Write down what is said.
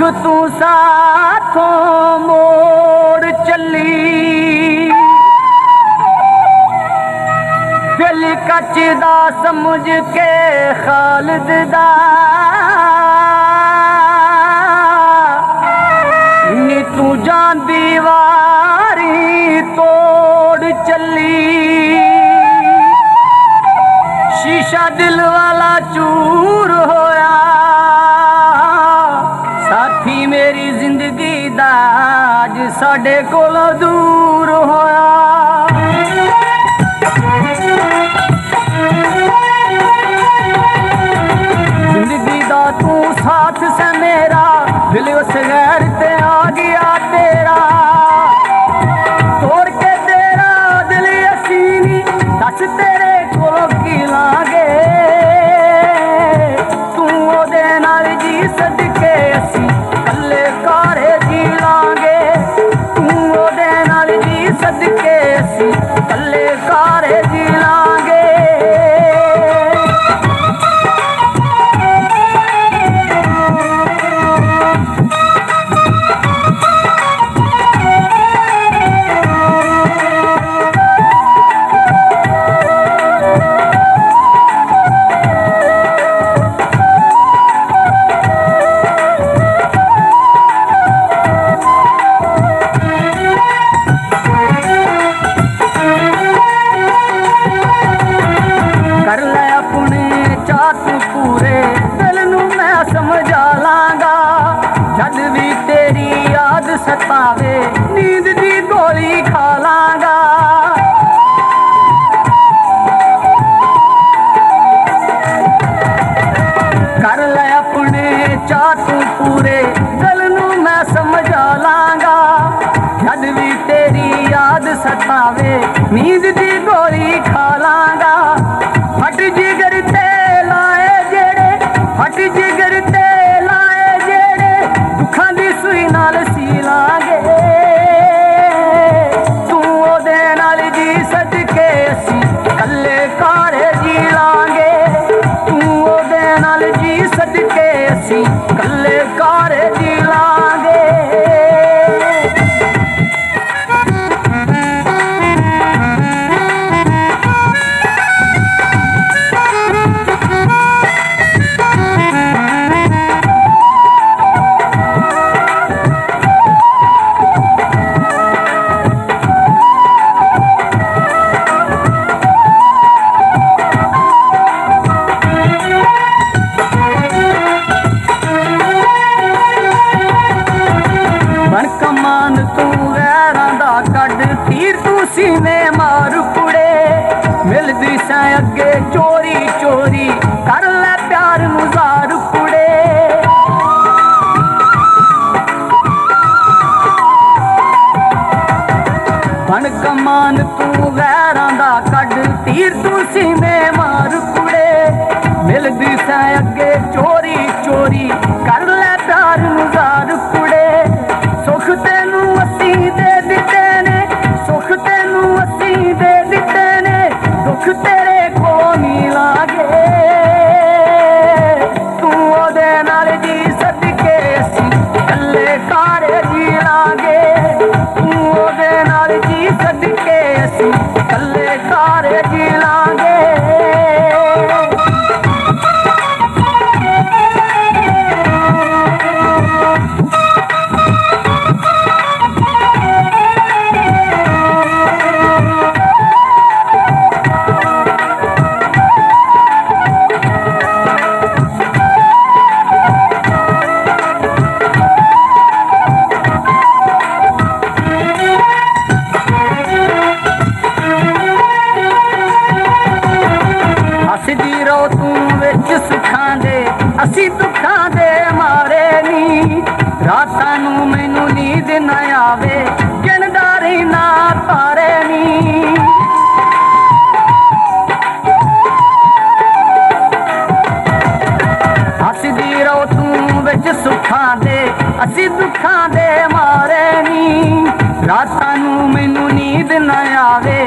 तू साथों मोड़ चली, दिल कचदा समझ के खालिद दा, नी तू जान दीवारी तोड़ चली। शीशा दिल वाला चूर होया, साथी मेरी जिंदगी दा अज साडे कोलों दूर होया। जिंदगी दा तू साथ से मेरा, दिल उस गैर ते आ गया तेरा। तोड़ के तेरा दिल असीनी, दस तेरे कोलों की लागे। तू ओदे नाल जी सदके असी कल्ले कारे जी लांगे। तू ओदे नाल जी सदके असी कल्ले कारे जी लांगे। सतावे नींद दी गोली खा लांगा। कर ले अपने चाह तू पूरे, दिल नू मैं समझा लांगा। जद भी तेरी याद सतावे नींद दी गोली खा लांगा। फट जिगर ते लाए जेड़े, फट जिगर ते लाए जेड़े, दुखां दी सुई नाल सी लांगे। तू ओदे नाल जी सदके असी कल्ले कारे जी लांगे। तू ओदे नाल जी सदके असी कल्ले कारे जी लांगे। कमान तू गैरां दा कड, तीर तू सीने मार कुड़े। मिलदी सै अगे चोरी चोरी, कर ले प्यार नू ज़ार कुड़े। बन कमान तू गैरां दा कड, तीर तू सीने मार कुड़े। मिलदी सै अगे चोरी चोरी, कर ले प्यार नू ज़ार कुड़े। सुख तेनू असी दे दिते ने, सुख तेनू असी दे दिते ने, दुख तेरे को मिलांगे। तू ओदे नाल जी सदके असी कल्ले कारे जी लांगे। तू ओदे नाल जी सदके असी कल्ले कारे जी लांगे। हसदी रो तू विच सुखां दे, असी दुखां दे मारे नी। रातां नू मैनू नींद ना आवे, गिनदा रहिना तारे नी। हसदी रो तू विच सुखां दे, असी दुखां दे मारे नी। रातां नू मैनू नींद ना आवे,